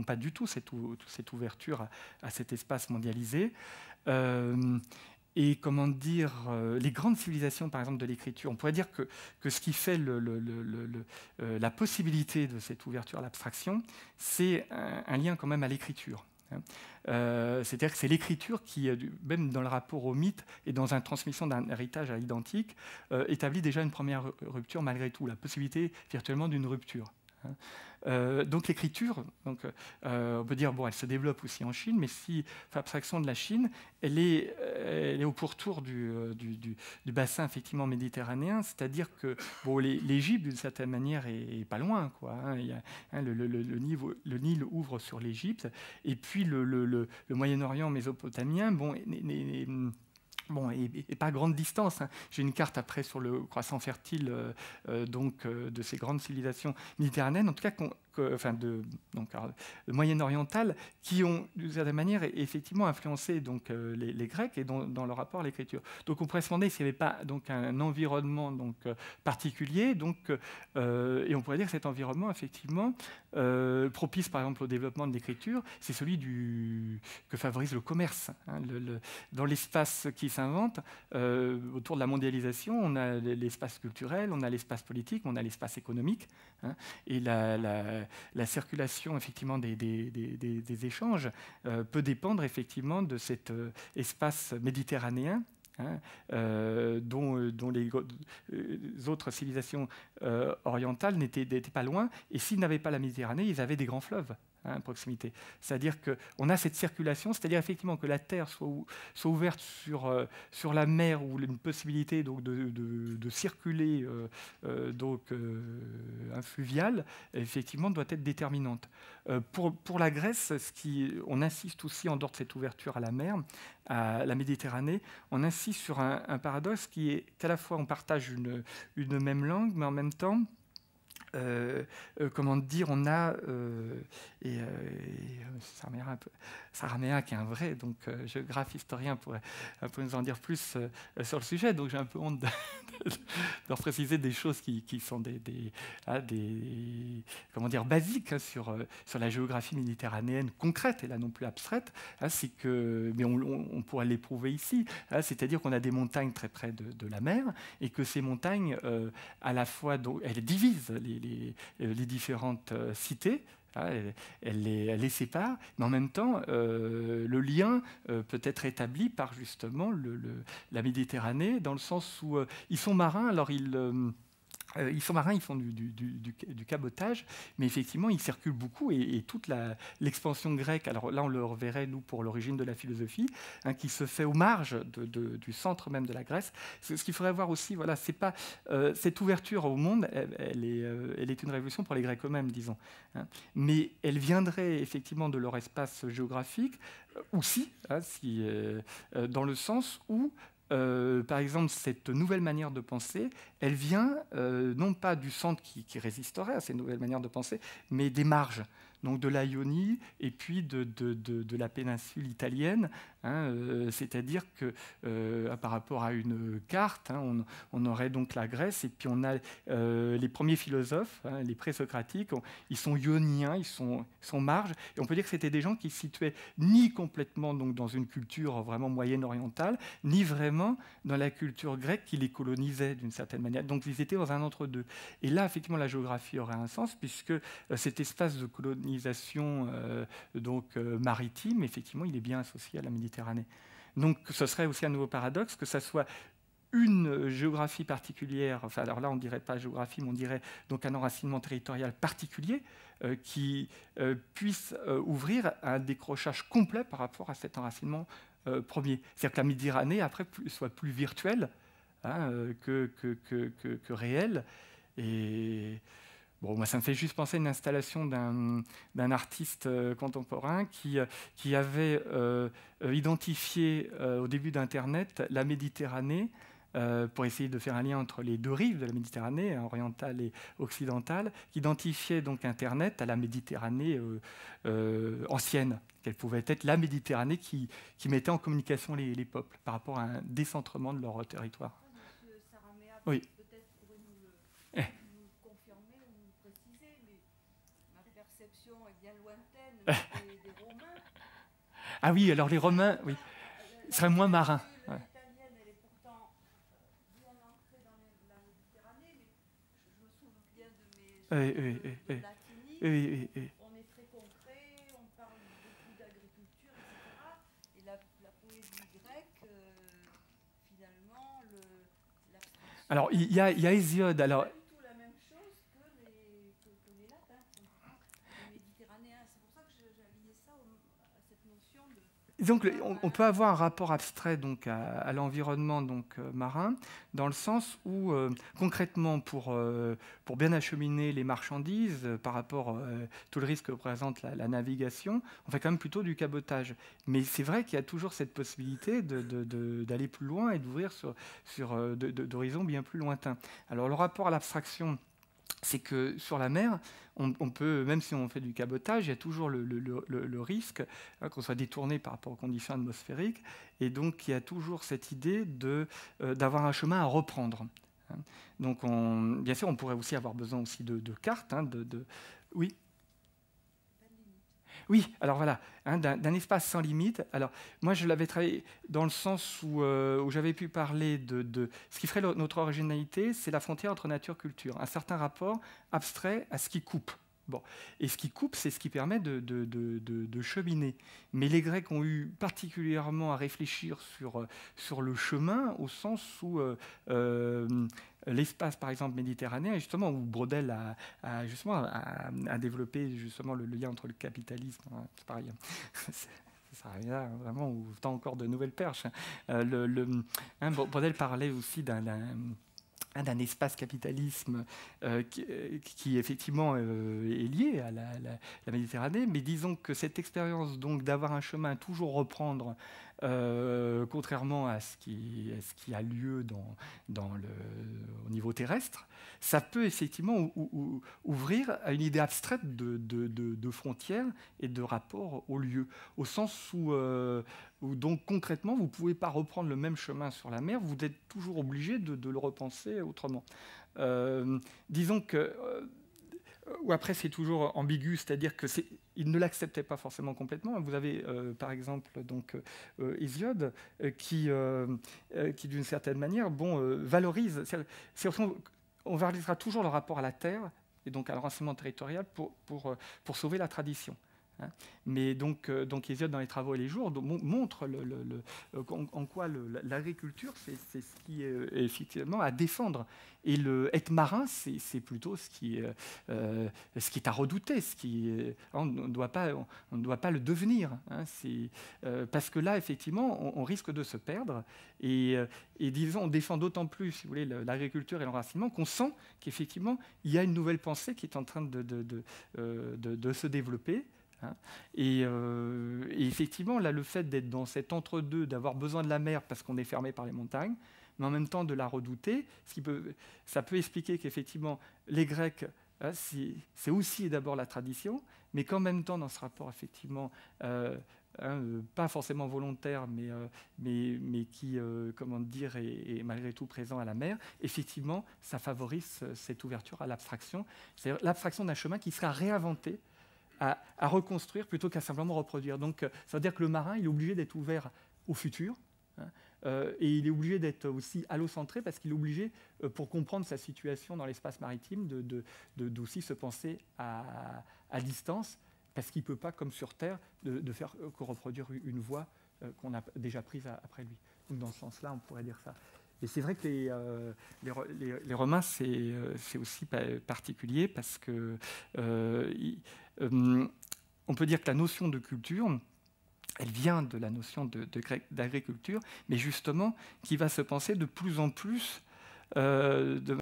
pas du tout cette ouverture à cet espace mondialisé. Et comment dire, les grandes civilisations, par exemple, de l'écriture, on pourrait dire que ce qui fait la possibilité de cette ouverture à l'abstraction, c'est un lien quand même à l'écriture. C'est-à-dire que c'est l'écriture qui, même dans le rapport au mythe et dans une transmission d'un héritage à l'identique, établit déjà une première rupture malgré tout, la possibilité virtuellement d'une rupture. Donc l'écriture, on peut dire, bon, elle se développe aussi en Chine, mais si l'abstraction de la Chine, elle est au pourtour du bassin effectivement méditerranéen, c'est-à-dire que bon, l'Égypte d'une certaine manière est pas loin, quoi. Le Nil ouvre sur l'Égypte, et puis le Moyen-Orient mésopotamien, bon, et pas à grande distance. J'ai une carte après sur le croissant fertile de ces grandes civilisations méditerranéennes, en tout cas le Moyen-Oriental, qui ont d'une certaine manière effectivement influencé les Grecs et dans leur rapport à l'écriture. Donc on pourrait se demander s'il n'y avait pas un environnement particulier, et on pourrait dire que cet environnement effectivement propice par exemple au développement de l'écriture, c'est celui que favorise le commerce. Dans l'espace qui s'invente autour de la mondialisation, on a l'espace culturel, on a l'espace politique, on a l'espace économique, et la circulation effectivement des échanges peut dépendre effectivement de cet espace méditerranéen, dont les autres civilisations orientales n'étaient pas loin, et s'ils n'avaient pas la Méditerranée, ils avaient des grands fleuves à proximité. C'est-à-dire qu'on a cette circulation, c'est-à-dire effectivement que la Terre soit ouverte sur la mer, ou une possibilité de circuler un fluvial, effectivement, doit être déterminante. Pour la Grèce, on insiste aussi, en dehors de cette ouverture à la mer, à la Méditerranée, on insiste sur un paradoxe qui est qu'à la fois on partage une même langue, mais en même temps, comment dire, on a Saraméa qui est un vrai géographe historien pourrait un peu nous en dire plus sur le sujet, donc j'ai un peu honte de préciser des choses qui sont comment dire, basiques sur la géographie méditerranéenne concrète et là non plus abstraite, mais on pourrait l'éprouver ici, c'est-à-dire qu'on a des montagnes très près de la mer et que ces montagnes à la fois elles divisent les différentes cités, elle les sépare, mais en même temps, le lien peut être établi par justement la Méditerranée, dans le sens où ils sont marins, alors ils font du cabotage, mais effectivement, ils circulent beaucoup, et toute l'expansion grecque, alors là, on le reverrait, nous, pour l'origine de la philosophie, qui se fait aux marges du centre même de la Grèce. Ce qu'il faudrait voir aussi, voilà, c'est pas cette ouverture au monde, elle est une révolution pour les Grecs eux-mêmes, disons, mais elle viendrait effectivement de leur espace géographique, aussi, dans le sens où par exemple, cette nouvelle manière de penser, elle vient non pas du centre qui résisterait à ces nouvelles manières de penser, mais des marges, donc de la Ionie et puis de la péninsule italienne. C'est-à-dire que par rapport à une carte, on aurait donc la Grèce, et puis on a les premiers philosophes, les présocratiques, ils sont ioniens, ils sont marges, et on peut dire que c'était des gens qui se situaient ni complètement dans une culture vraiment moyenne-orientale, ni vraiment dans la culture grecque qui les colonisait d'une certaine manière. Donc ils étaient dans un entre-deux. Et là, effectivement, la géographie aurait un sens, puisque cet espace de colonisation maritime, effectivement, il est bien associé à la Méditerranée. Donc ce serait aussi un nouveau paradoxe, que ça soit une géographie particulière, alors là on ne dirait pas géographie, mais on dirait donc un enracinement territorial particulier qui puisse ouvrir un décrochage complet par rapport à cet enracinement premier. C'est-à-dire que la Méditerranée, après, soit plus virtuelle que réelle. Et bon, moi, ça me fait juste penser à une installation d'un artiste contemporain qui avait identifié au début d'Internet la Méditerranée pour essayer de faire un lien entre les deux rives de la Méditerranée, orientale et occidentale, qui identifiait donc Internet à la Méditerranée ancienne, qu'elle pouvait être la Méditerranée qui mettait en communication les peuples par rapport à un décentrement de leur territoire. Monsieur Saraméa, oui. Peut-être pourrez-nous nous confirmer ou nous préciser, mais ma perception est bien lointaine, Ah oui, alors les Romains, oui, seraient moins marins. Ouais. L'italienne, elle est pourtant bien ancrée dans la Méditerranée, mais je me souviens de mes Oui, études oui, de oui, latinique. oui, oui, oui. On est très concret, on parle beaucoup d'agriculture, etc. Et la poésie grecque, finalement, l'abstraction, Alors, il y a Hésiode. c'est Alors, pas du tout la même chose que les latins, les méditerranéens. C'est pour ça que j'ai lié ça à cette notion de donc, on peut avoir un rapport abstrait donc, à l'environnement donc, marin, dans le sens où, concrètement, pour bien acheminer les marchandises, par rapport à tout le risque que représente la navigation, on fait quand même plutôt du cabotage. Mais c'est vrai qu'il y a toujours cette possibilité d'aller plus loin et d'ouvrir sur d'horizons bien plus lointains. Alors, le rapport à l'abstraction, c'est que sur la mer, on peut, même si on fait du cabotage, il y a toujours le risque qu'on soit détourné par rapport aux conditions atmosphériques. Et donc, il y a toujours cette idée d'avoir un chemin à reprendre. Hein. Donc, bien sûr, on pourrait aussi avoir besoin aussi de cartes. Hein, oui. pas de limite. Oui, alors voilà, hein, d'un espace sans limite. Alors, moi, je l'avais travaillé dans le sens où j'avais pu parler de ce qui ferait notre originalité, c'est la frontière entre nature et culture, un certain rapport abstrait à ce qui coupe. Bon. Et ce qui coupe, c'est ce qui permet de cheminer. Mais les Grecs ont eu particulièrement à réfléchir sur le chemin, au sens où l'espace, par exemple, méditerranéen, justement, où Braudel a développé justement le lien entre le capitalisme, hein, c'est pareil, ça arrive là, vraiment, où tant encore de nouvelles perches. Braudel parlait aussi d'un espace capitalisme qui effectivement est lié à la Méditerranée, mais disons que cette expérience donc d'avoir un chemin à toujours reprendre, contrairement à ce qui a lieu au niveau terrestre, ça peut effectivement ouvrir à une idée abstraite de frontières et de rapport au lieu, au sens où donc concrètement, vous ne pouvez pas reprendre le même chemin sur la mer, vous êtes toujours obligé de le repenser autrement. Disons que, ou après c'est toujours ambigu, c'est-à-dire qu'il ne l'acceptait pas forcément complètement. Vous avez par exemple donc, Hésiode qui d'une certaine manière valorise, on valorisera toujours le rapport à la terre et donc à l'enracinement territorial pour sauver la tradition. Hein. Mais donc Hésiode, dans les Travaux et les Jours, montre en quoi l'agriculture, c'est ce qui est effectivement à défendre. Et être marin, c'est plutôt ce qui est à redouter. On ne doit pas le devenir. Hein, parce que là, effectivement, on risque de se perdre. Et disons, on défend d'autant plus, si vous voulez, l'agriculture et l'enracinement, qu'on sent qu'effectivement, il y a une nouvelle pensée qui est en train de se développer. Hein. Et effectivement, là, le fait d'être dans cet entre-deux, d'avoir besoin de la mer parce qu'on est fermé par les montagnes, mais en même temps de la redouter, ça peut expliquer qu'effectivement, les Grecs, hein, c'est aussi d'abord la tradition, mais qu'en même temps, dans ce rapport, effectivement, pas forcément volontaire, mais qui, comment dire, est malgré tout présent à la mer, effectivement, ça favorise cette ouverture à l'abstraction, c'est-à-dire l'abstraction d'un chemin qui sera réinventé, à reconstruire plutôt qu'à simplement reproduire. Donc, ça veut dire que le marin, il est obligé d'être ouvert au futur, hein, et il est obligé d'être aussi allocentré parce qu'il est obligé, pour comprendre sa situation dans l'espace maritime, d'aussi se penser à distance, parce qu'il ne peut pas, comme sur Terre, de faire que reproduire une voie qu'on a déjà prise après lui. Donc, dans ce sens-là, on pourrait dire ça. Et c'est vrai que les Romains, c'est aussi particulier parce que on peut dire que la notion de culture, elle vient de la notion d'agriculture, mais justement qui va se penser de plus en plus de